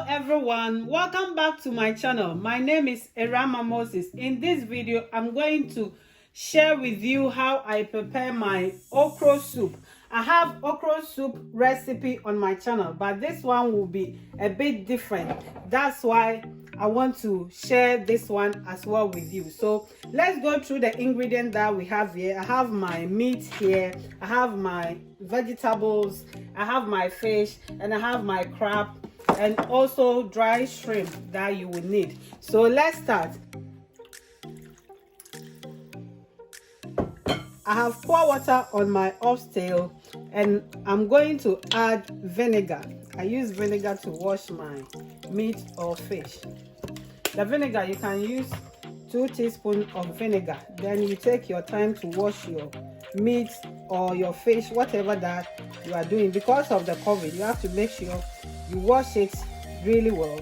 Everyone, welcome back to my channel. My name is Erama Moses. In this video I'm going to share with you how I prepare my okra soup. I have okra soup recipe on my channel, but this one will be a bit different. That's why I want to share this one as well with you. So let's go through the ingredients that we have here. I have my meat here, I have my vegetables, I have my fish, and I have my crab, and also dry shrimp that you will need. So let's start. I have poured water on my oxtail and I'm going to add vinegar. I use vinegar to wash my meat or fish. The vinegar, you can use 2 teaspoons of vinegar. Then you take your time to wash your meat or your fish, whatever that you are doing. Because of the COVID, you have to make sure you wash it really well.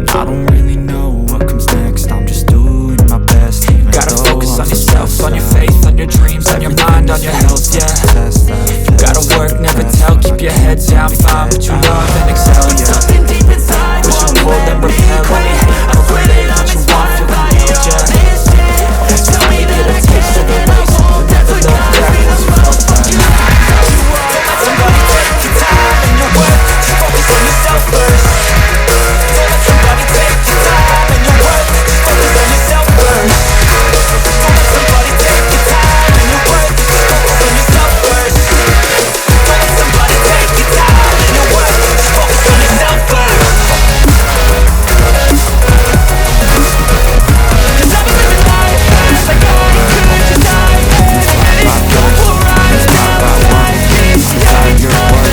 I don't really know what comes next, I'm just doing my best. Gotta focus on yourself, on your faith, on your dreams, on your mind, on your health, yeah. You gotta work, never tell, keep your head down, find what you love and excel, yeah. Something deep inside, push and pull, then repel any hate, no quit, what you want, feel the need, yeah. Tell me get a taste of the race, you'll never look back once you felt that. Don't let somebody take your time and your work, just focus on yourself first. Don't let somebody take your time and your work, just focus on yourself first. Don't let somebody take your time and your work, just focus on yourself first. Don't let somebody take your time and your work, just focus on yourself first. Cause I've been living life fast like I could just die any minute. We'll rise down the line, yeah, it's not the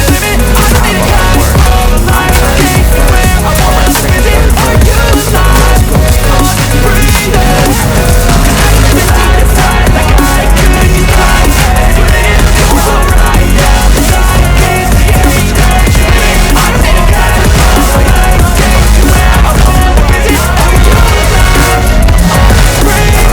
limit. I don't need a guy for a life, I can't be where I wanna visit. Are you alive? On breathing. Cause I've been living life fast like I could just die any minute. We'll rise down the line, yeah, it's not the limit. I don't need a guy for a life, take me where I wanna visit. Are you alive? On breathing.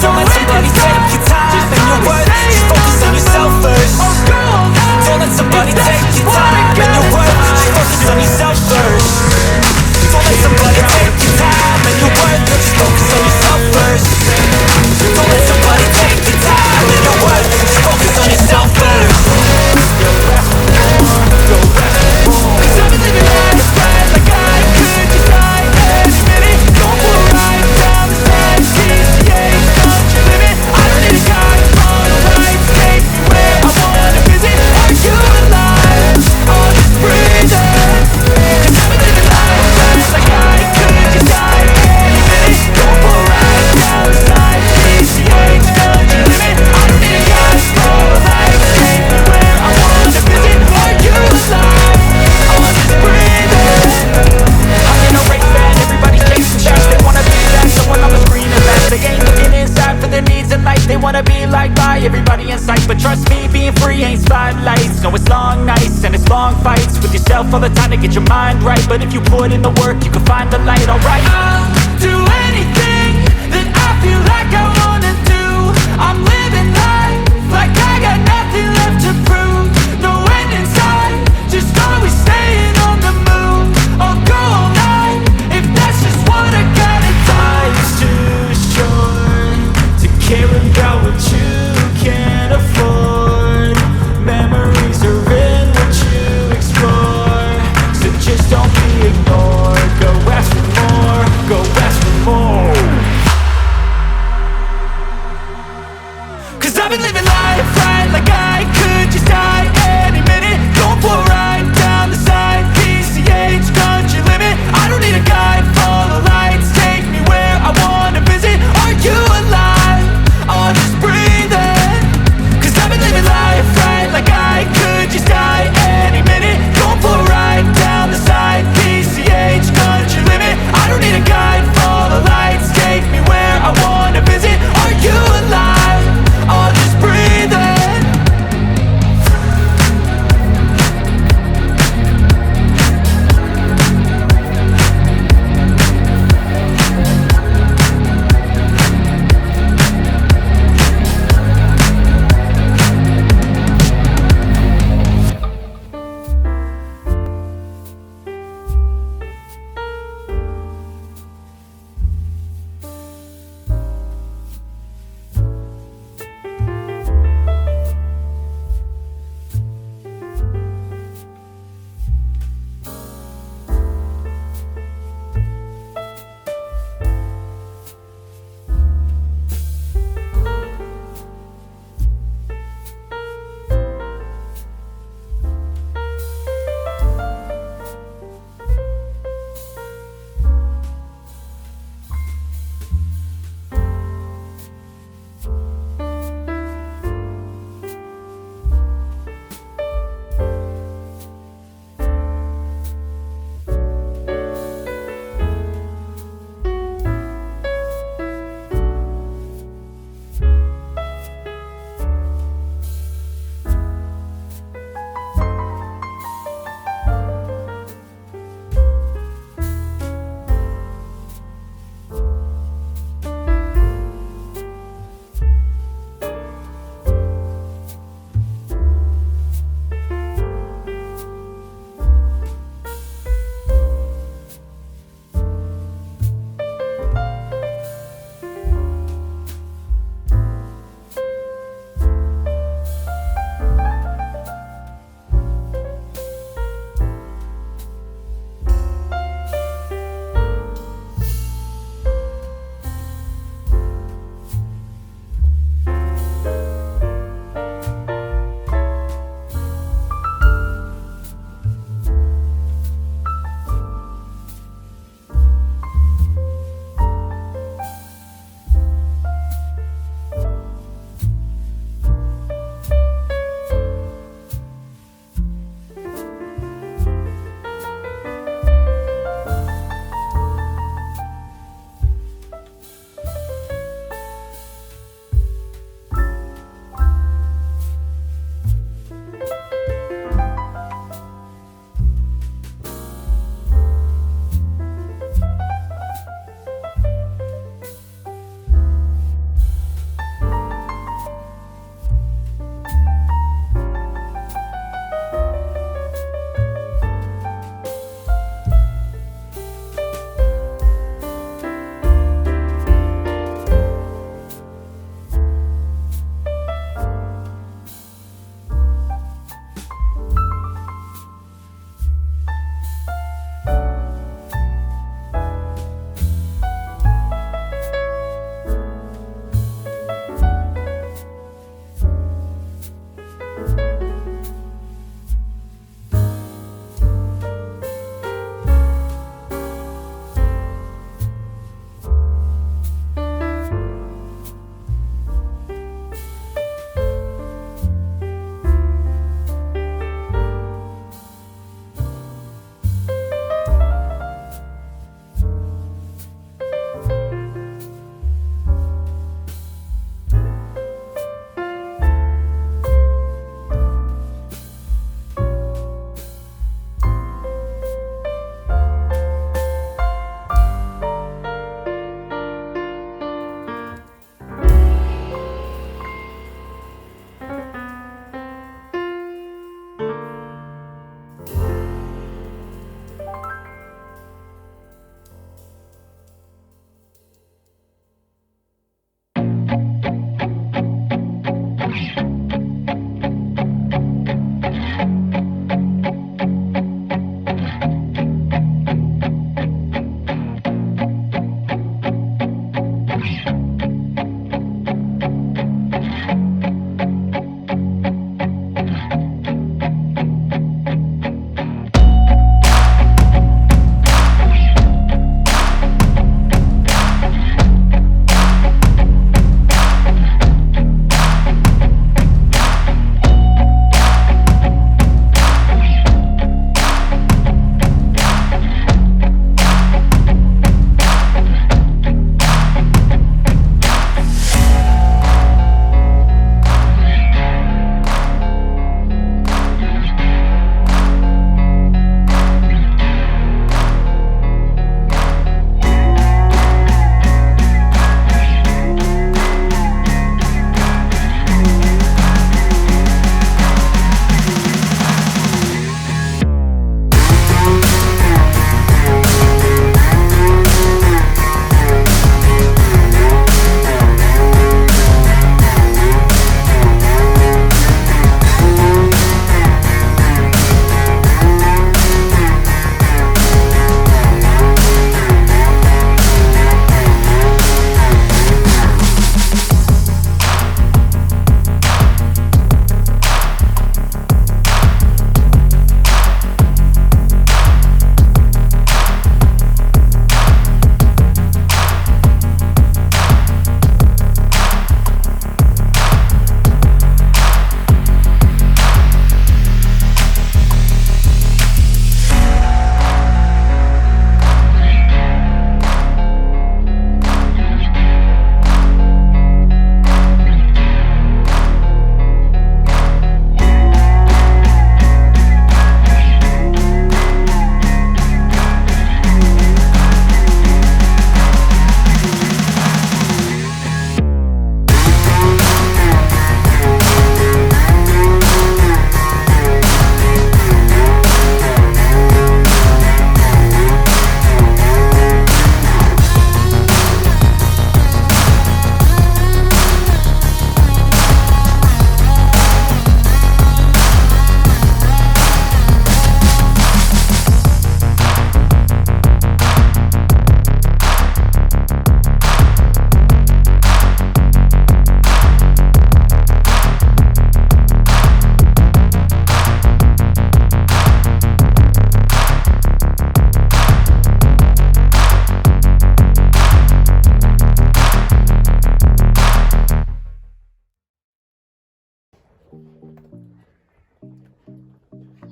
Don't let somebody take your time and your worth, just focus on yourself first. Don't let somebody take your time and your worth, just focus on yourself first. Don't let somebody take your time and your worth, just focus on yourself first. Don't let somebody take your time and your worth, just focus on yourself first. Cause I've been living life fast like I could just die any minute. Don't pull right down the side, yeah, it's not your limit. I don't need a guy for a life, take me where I wanna visit. Are you alive? Or just breathing? Cause I've been living life fast like I could just die any minute. Don't pull right down the side, yeah, it's not your limit. I don't need a guy for a life, take me where I wanna visit. Are you alive? Or just breathing? I'm in a race that everybody's chasing shots. They wanna be that someone on the screen is that. They ain't looking inside for their needs in life. They wanna be liked by everybody in sight. But trust me, being free ain't spotlights. No, it's long nights and it's long fights with yourself all the time to get your mind right. But if you put in the work, you can find the light, alright. I'll do anything that I feel like I wanna do. I'm living life like I got nothing left to prove. No end in sight, just always staying on the move. I'll go all night if that's just what I gotta do. Life's too short to care about what you can't afford. Memories are in what you explore. So just don't be ignored. Go ask for more, go ask for more. Cause I've been living life right like I could just die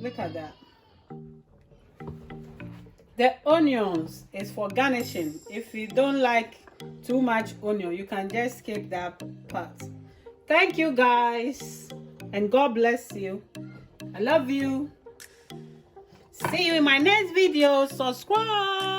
Look at that. The onions is for garnishing. If you don't like too much onion, you can just skip that part. Thank you guys, and God bless you. I love you. See you in my next video. Subscribe.